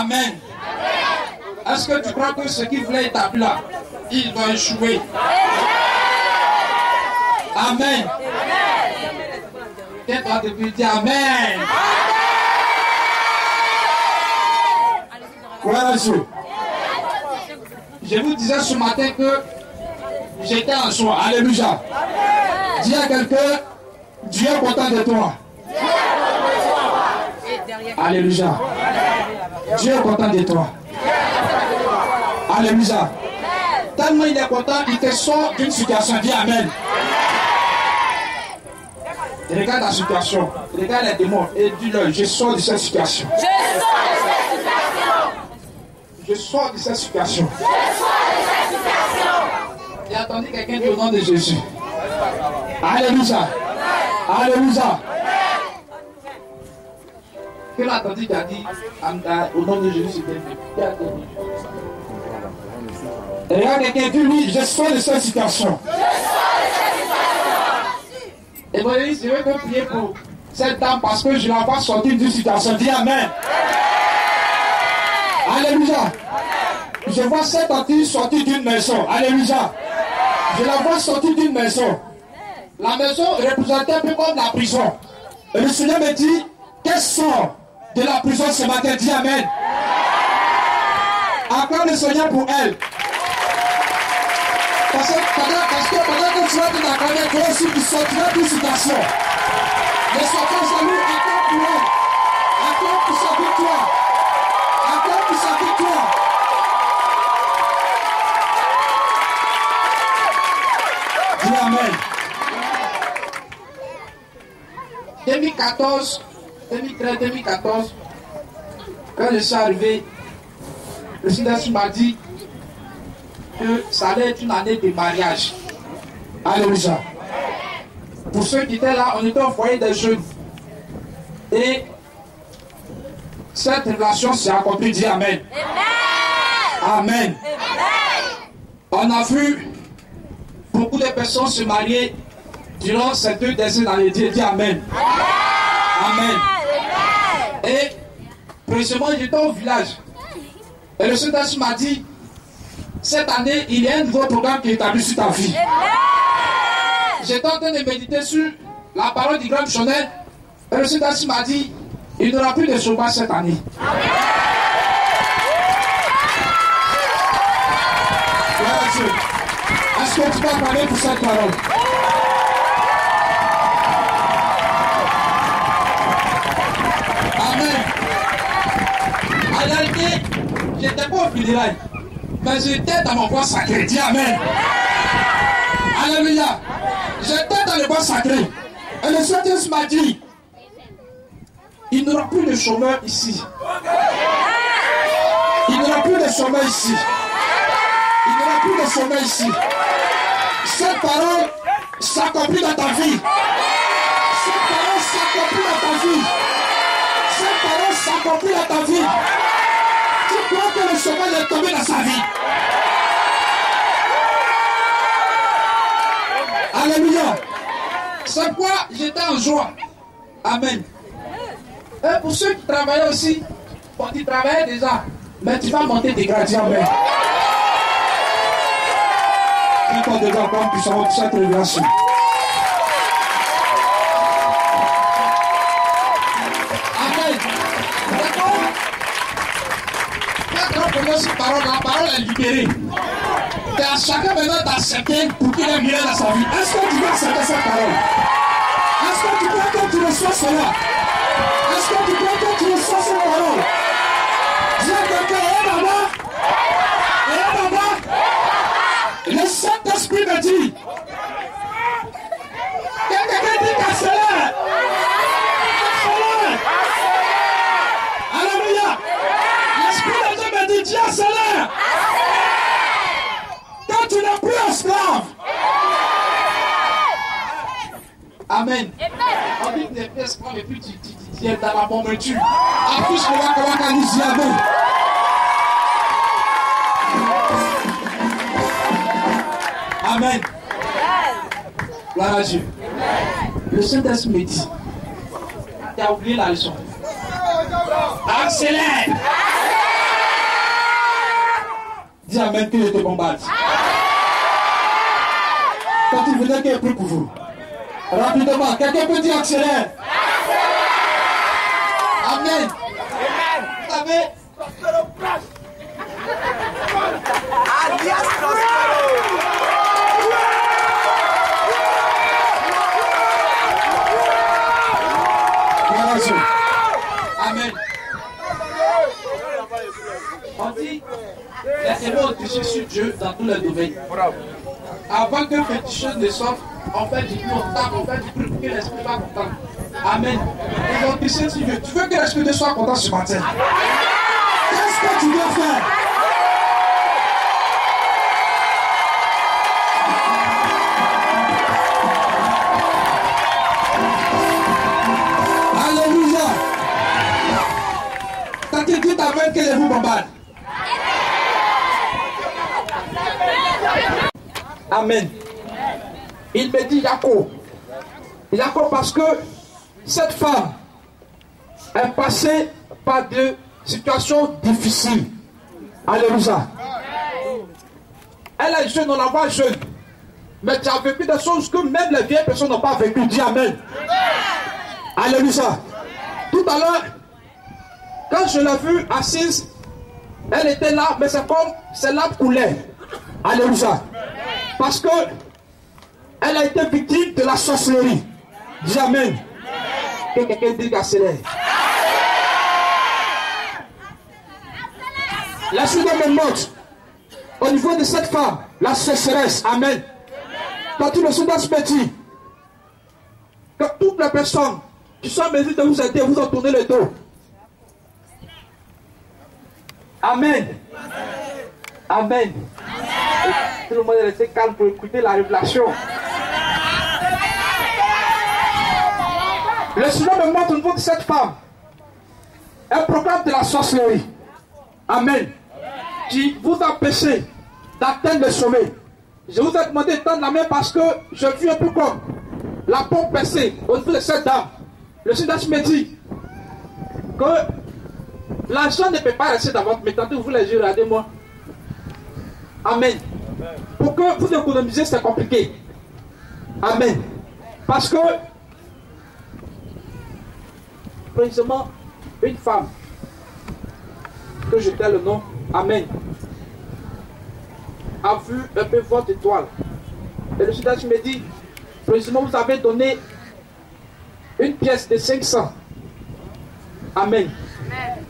Amen. Est-ce que tu crois que ce qui voulait établir, il va échouer? Amen. Qu'est-ce que tu peux dire? Amen. Voilà, je vous disais ce matin que j'étais en joie. Alléluia. Dis à quelqu'un, Dieu est content de toi. Alléluia. Dieu est content de toi. Alléluia. Tellement il est content, il te sort d'une situation. Dis Amen. Regarde la situation. Regarde les démons et dis-leur, je sors de cette situation. Je sors de cette situation. J'ai entendu quelqu'un dire au nom de Jésus. Alléluia. Alléluia. Quel a entendu qui a dit au nom de Jésus, c'est bien. Regarde quelqu'un dit lui, je sors de cette situation. Et moi, je veux que prier pour cette dame parce que je la vois sortir d'une situation. Dis Amen. Alléluia. Je vois cette dame sortir d'une maison. Alléluia. Je la vois sortir d'une maison. La maison représentait un peu comme la prison. Et le Seigneur me dit, qu'elle sort de la prison ce matin. Dis Amen. Acclame le Seigneur pour elle. Parce que pendant que tu vas te acclamer, toi aussi tu sortiras d'une situation. Les sorties salut, acclame pour elle. Acclame pour sa victoire. Acclame pour sa victoire. Dis Amen. 2014, 2013, 2014, quand je suis arrivé, le Seigneur m'a dit que ça allait être une année de mariage. Alléluia. Pour ceux qui étaient là, on était au foyer des jeunes. Et cette révélation s'est accomplie. Dis Amen. Amen. On a vu beaucoup de personnes se marier durant ces 2 dernières années. Dis Amen. Amen. Et précisément, j'étais au village. Et le Seigneur m'a dit, cette année, il y a un nouveau programme qui est établi sur ta vie. J'étais en train de méditer sur la parole du grand missionnaire. Et le Seigneur m'a dit, il n'y aura plus de chômage cette année. Est-ce que tu peux parler pour cette parole? Amen. En réalité, j'étais pas au fédéral, mais j'étais dans mon bois sacré. Dis Amen. Alléluia. J'étais dans le bois sacré. Et le Seigneur m'a dit, il n'y aura plus de chômeurs ici. Il n'y aura plus de chômeurs ici. Il n'y aura plus de chômeurs ici. Cette parole s'accomplit dans ta vie. Cette parole s'accomplit dans ta vie. Cette parole s'accomplit dans ta vie. Tu crois que le chômage est tombé dans sa vie? Alléluia. C'est pourquoi j'étais en joie. Amen. Et pour ceux qui travaillaient aussi, quand tu travaillais déjà, mais tu vas monter des gradients. Amen. Quand on devant comme puissant pour cette révélation. Amen. D'accord? Quand on commence cette parole, la parole est libérée. Et à chacun maintenant d'accepter pour qu'il ait mieux dans sa vie. Est-ce que tu veux accepter cette parole? Est-ce que tu crois que tu reçois cela? Est-ce que tu crois que tu reçois cette parole? Dis à quelqu'un, hé maman, hé maman, le Saint-Esprit me dit, quelqu'un dit qu'accélère, accélère, alléluia, l'Esprit de Dieu me dit, dis accélère, quand tu n'es plus esclave. Amen. On dit que les pièces prennent et puis tu es dans la bombe tu. En plus, on va comment qu'on y Amen. Amen. Gloire à Dieu. Le Saint-Esprit me dit, tu as oublié la leçon. Accélère. Dis Amen que je te bombarde. Quand il venait qu'il prie pour vous. Rapidement, quelqu'un peut dire accélère. Amen. Vous savez, amen. On dit, laissez-moi autricher sur Dieu dans tous les domaines. Avant que quelque chose ne sorte, on fait du bruit, on tape, on fait du bruit pour que l'esprit soit content. Amen. Et donc, autricher sur Dieu. Tu veux que l'esprit de soit content ce matin? Qu'est-ce que tu dois faire? Alléluia. Quand tu dis amen, que les vous bombardent. Amen. Il me dit Jacob. Jacob parce que cette femme est passée par des situations difficiles. Alléluia. Elle est jeune, on la voit jeune. Mais tu as vécu des choses que même les vieilles personnes n'ont pas vécu. Dis amen. Alléluia. Tout à l'heure, quand je l'ai vue assise, elle était là, mais c'est comme ses larmes coulaient. Alléluia. Parce que elle a été victime de la sorcellerie. Dis amen. Que quelqu'un dise accélère. La suite me montre au niveau de cette femme, la sorceresse. Amen. Quand tout le Soudan se dit que toutes les personnes qui sont en mesure de vous aider, vous en tournez le dos. Amen. Amen. Et tout le monde est resté calme pour écouter la révélation. Le Seigneur me montre au niveau de cette femme. Elle proclame de la sorcellerie. Amen. Qui vous empêchez d'atteindre le sommet. Je vous ai demandé de tendre la main parce que je vis un peu comme la pompe percée au niveau de cette dame. Le Seigneur me dit que l'argent ne peut pas rester dans votre main. Tantôt vous les yeux, regardez-moi. Amen. Pour que vous économisez, c'est compliqué. Amen. Parce que, précisément, une femme, que je tais le nom, Amen, a vu un peu votre étoile. Et le Seigneur me dit, précisément, vous avez donné une pièce de 500. Amen.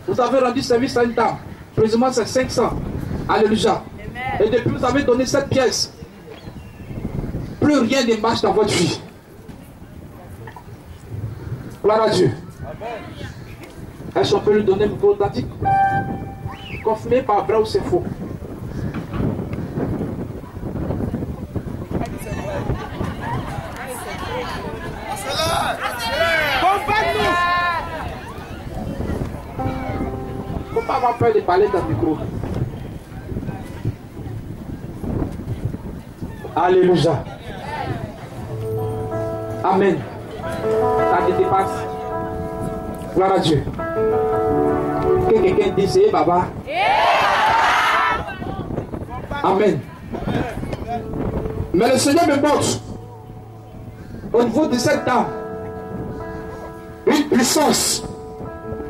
Vous avez rendu service à une dame. Précisément, c'est 500. Alléluia. Et depuis vous avez donné cette pièce, plus rien ne marche dans votre vie. Gloire à Dieu. Est-ce qu'on peut lui donner une micro authentique? Confirmé par vrai ou c'est faux? Il ne faut pas avoir peur de parler dans le micro. Alléluia. Amen. Ça te dépasse. Gloire à Dieu. Que quelqu'un dise, eh, Baba. Amen. Mais le Seigneur me montre au niveau de cette dame une puissance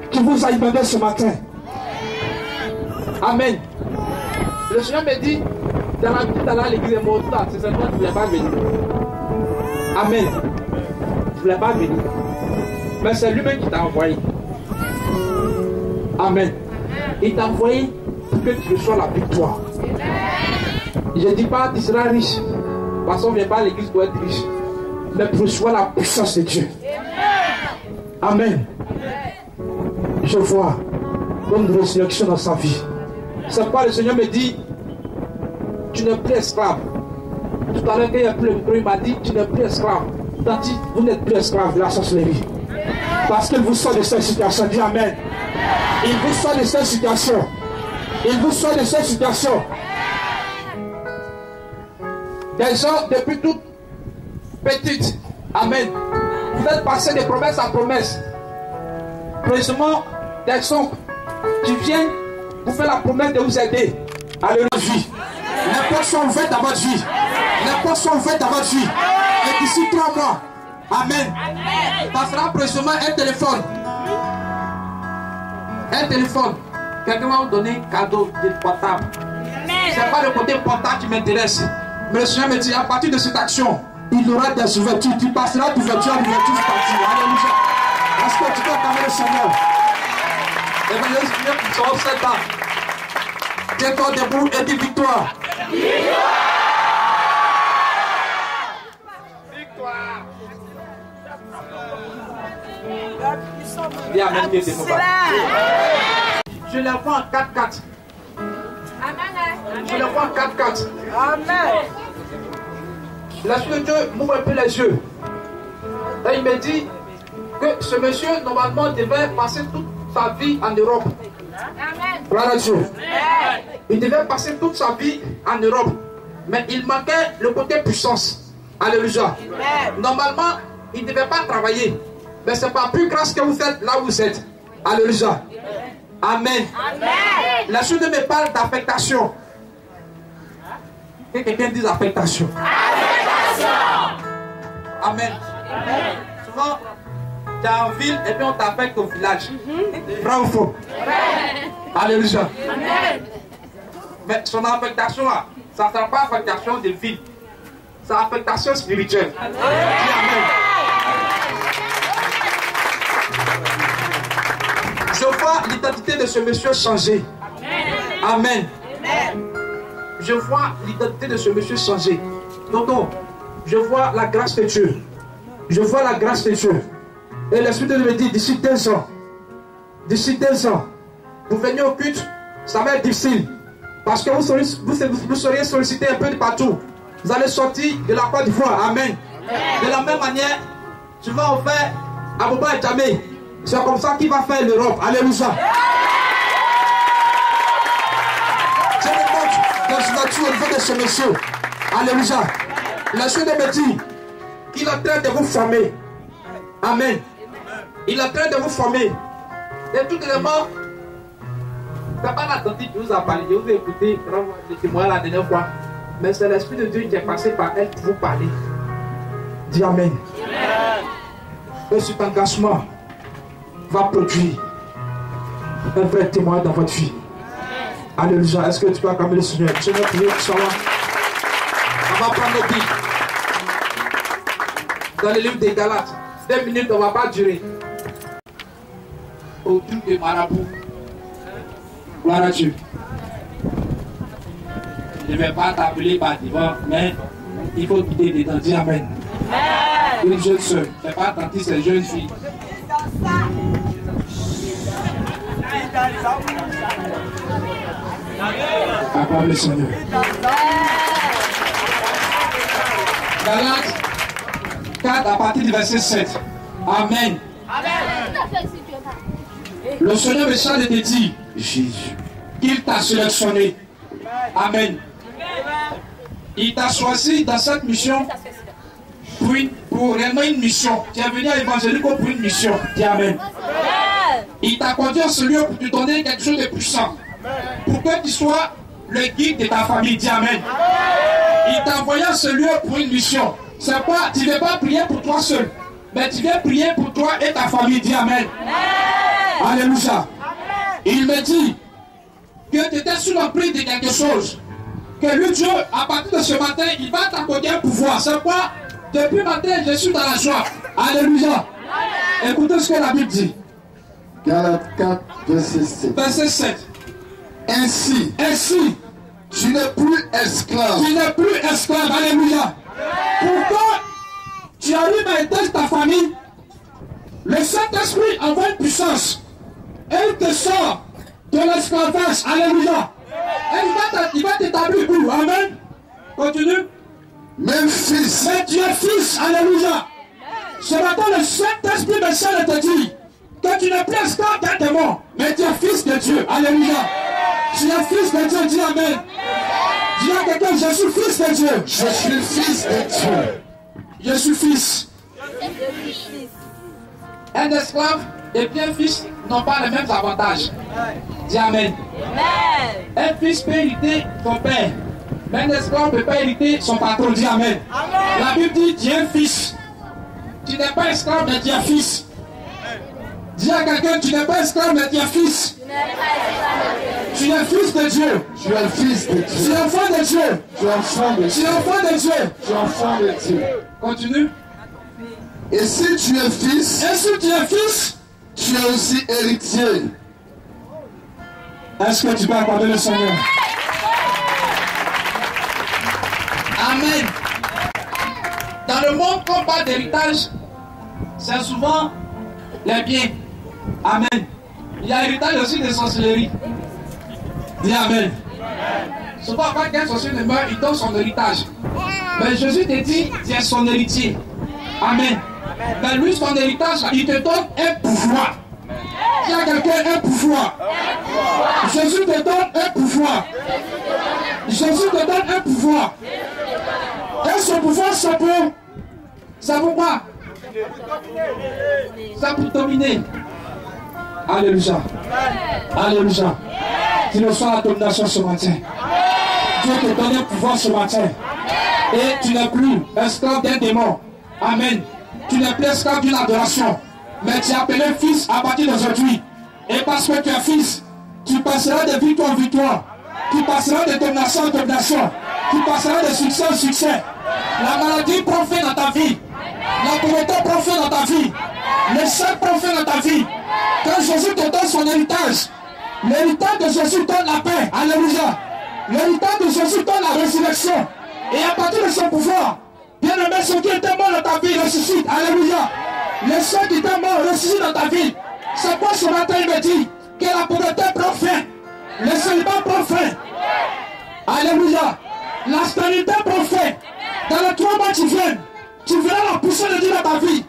qui vous a inondé ce matin. Amen. Le Seigneur me dit, dans la petite à l'église de Monta, c'est seulement que tu ne voulais pas venir. Amen. Tu ne voulais pas venir. Mais c'est lui-même qui t'a envoyé. Amen. Il t'a envoyé pour que tu reçois la victoire. Je ne dis pas que tu seras riche. Parce qu'on ne vient pas à l'église pour être riche. Mais pour recevoir la puissance de Dieu. Amen. Je vois une résurrection dans sa vie. C'est pourquoi le Seigneur me dit, tu n'es plus esclave. Tout à l'heure, quand il a pris le micro, il m'a dit, tu n'es plus esclave. Tandis, vous n'êtes plus esclave de la sorcellerie. Parce qu'il vous sort de cette situation. Dis amen. Il vous sort de cette situation. Il vous sort de cette situation. Des gens, depuis toute petite, amen, vous êtes passé de promesse à promesse. Précisément, des gens qui viennent vous faire la promesse de vous aider. Alléluia. Les portes sont ouvertes dans votre vie. Les portes sont ouvertes dans votre vie. Et d'ici 3 mois, amen, passera précisément un téléphone. Un téléphone. Quelqu'un va vous donner un cadeau de portable. C'est pas le côté portable qui m'intéresse. Mais le Seigneur me dit, à partir de cette action, il y aura des ouvertures. Tu passeras d'ouverture en ouverture partie. Alléluia. Est-ce que tu peux acclamer le Seigneur? L'évangéliste vient pour son 7 ans. Tiens-toi debout et dis victoire. Victoire. Dis amen, Dieu de je le vois en 4-4. Je le vois en 4-4. Amen. L'Esprit de Dieu m'ouvre un peu les yeux. Et il me dit que ce monsieur, normalement, devait passer toute sa vie en Europe. Amen. Voilà Dieu. Il devait passer toute sa vie en Europe. Mais il manquait le côté puissance. Alléluia. Normalement, il ne devait pas travailler. Mais ce n'est pas plus grâce que vous êtes là où vous êtes. Alléluia. Amen. Amen. La suite me parle d'affectation. Que quelqu'un dise affectation. Affectation. Amen. Amen. Souvent, tu es en ville et puis on t'affecte au village. Vrai ou faux? Alléluia. Amen. Mais son affectation là, ça ne sera pas affectation de ville. C'est affectation spirituelle. Amen. Amen. Je vois l'identité de ce monsieur changer. Amen. Amen. Je vois l'identité de ce monsieur changer. Non, je vois la grâce de Dieu. Je vois la grâce de Dieu. Et l'Esprit de Dieu me dit, d'ici 2 ans, vous venez au culte, ça va être difficile. Parce que vous seriez sollicité un peu de partout. Vous allez sortir de la Côte d'Ivoire. Amen. Amen. De la même manière, tu vas en faire à Boba et Djamé. C'est comme ça qu'il va faire l'Europe. Alléluia. Je me montre dans une nature au niveau de ce monsieur. Alléluia. Le Seigneur me dit qu'il est en train de vous former. Amen. Il est en train de vous former. Et tout élément, ce n'est pas l'attentif qui vous a parlé. Je vous ai écouté le témoin la dernière fois. Mais c'est l'Esprit de Dieu qui est passé par elle pour vous parler. Dis Amen. Et cet engagement va produire un vrai témoin dans votre vie. Alléluia. Est-ce que tu peux acclamer le Seigneur? Seigneur, priez pour ça. On va prendre nos billes. Dans le livre des Galates, 2 minutes, on ne va pas durer. Au truc de marabout. Gloire à Dieu. Je ne vais pas t'appeler par devant, mais il faut quitter dedans. Dis Amen. Une jeune soeur, ne fais pas attentif ces jeunes filles. Acclame le Seigneur. Galates 4 à partir du verset 7. Amen. Amen. Le Seigneur me charge de te dire, Jésus, qu'il t'a sélectionné. Amen. Il t'a choisi dans cette mission pour réellement une mission. Tu es venu à l'évangélique pour une mission. Dis Amen. Il t'a conduit à ce lieu pour te donner quelque chose de puissant. Pour que tu sois le guide de ta famille. Dis Amen. Il t'a envoyé à ce lieu pour une mission. C'est quoi? Tu ne veux pas prier pour toi seul, mais tu viens prier pour toi et ta famille. Dis Amen. Alléluia. Il me dit que tu étais sous l'emprise de quelque chose. Que lui, Dieu, à partir de ce matin, il va t'accorder un pouvoir. C'est quoi? Depuis le matin, je suis dans la joie. Alléluia. Écoutez ce que la Bible dit. Galates 4, verset 7. Verset 7. Ainsi, tu n'es plus esclave. Tu n'es plus esclave. Alléluia. Pourquoi tu arrives à éteindre ta famille? Le Saint-Esprit envoie une puissance. Et il te sort de l'esclavage. Alléluia. Et il va t'établir où? Amen. Continue. Même fils. Mais tu es fils. Alléluia. Ce matin, le Saint-Esprit me sert de te dire que tu n'es plus esclave d'un démon, mais tu es fils de Dieu. Alléluia. Tu es fils de Dieu. Dis Amen. Dis à quelqu'un, je suis fils de Dieu. Je suis fils de Dieu. Je suis fils. Un esclave et puis un fils n'ont pas les mêmes avantages. Dis Amen. Un fils peut hériter son père, mais un esclave ne peut pas hériter son patron. Dis Amen. La Bible dit, tu es un fils. Tu n'es pas esclave, mais tu es fils. Dis à quelqu'un, tu n'es pas esclave, mais tu es fils. Tu es fils de Dieu. Tu es fils de Dieu. Tu es enfant de Dieu. Tu es enfant de Tu Dieu. es enfant de Dieu. Tu es enfant de Dieu. Continue. Et si tu es fils, Et si tu es fils, tu es aussi héritier. est-ce que tu peux accorder le Seigneur? Amen. Dans le monde, quand on parle d'héritage, c'est souvent les biens. Amen. Il y a héritage aussi de sorcellerie. Dis Amen. Souvent, quand quelqu'un sorcier ne meurt, il donne son héritage. Mais Jésus te dit, tu es son héritier. Amen. Mais lui, son héritage, il te donne un pouvoir. Il y a quelqu'un un pouvoir. Jésus te donne un pouvoir. Jésus te donne un pouvoir. Et ce pouvoir, c'est pour... C'est pour quoi? C'est pour dominer. Alléluia. Alléluia. Tu reçois la domination ce matin. Dieu te donne un pouvoir ce matin. Et tu n'es plus esclave d'un démon. Amen. Tu n'es plus esclave d'une adoration. Mais tu es appelé fils à partir d'aujourd'hui. Et parce que tu es fils, tu passeras de victoire en victoire. Tu passeras de domination en domination. Tu passeras de succès en succès. La maladie prend fin dans ta vie. La pauvreté prend fin dans ta vie. L'échec prend fin dans ta vie. Quand Jésus te donne son héritage, l'héritage de Jésus donne la paix. Alléluia. L'héritage de Jésus donne la résurrection. Et à partir de son pouvoir, bien aimé, ceux qui étaient morts dans ta vie ressuscitent. Alléluia. Les ceux qui étaient morts ressuscitent dans ta vie. C'est quoi ce matin il me dit que la pauvreté prend fin. Le célibat prend fin. Alléluia. La stabilité prend fin. Dans les 3 mois qui viennent, tu verras la puissance de Dieu dans ta vie.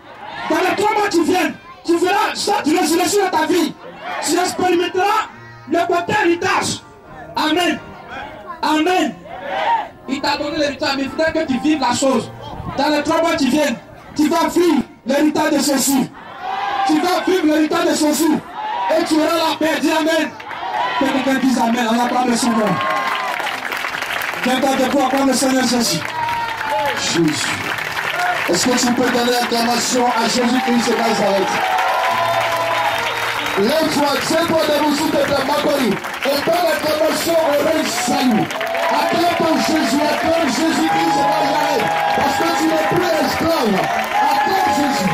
Dans les 3 mois qui viennent, tu verras cette résurrection dans ta vie. Tu expérimenteras le côté héritage. Amen. Amen. Il t'a donné l'héritage, mais il faudrait que tu vives la chose. Dans les 3 mois qui viennent, tu vas vivre l'héritage de Jésus. Tu vas vivre l'héritage de Jésus. Et tu auras la paix. Dis Amen. Que quelqu'un dise Amen. On acclame le Seigneur. Quelqu'un de quoi acclame le Seigneur Jésus. Jésus. Est-ce que tu peux donner l'acclamation à Jésus-Christ de Nazareth? Lève-toi, tiens-toi debout s'il te plaît, Makori. Et donne l'acclamation au roi Salut. Acclame ton Jésus, acclame Jésus-Christ de Nazareth. Parce que tu n'es plus esclave. Acclame Jésus.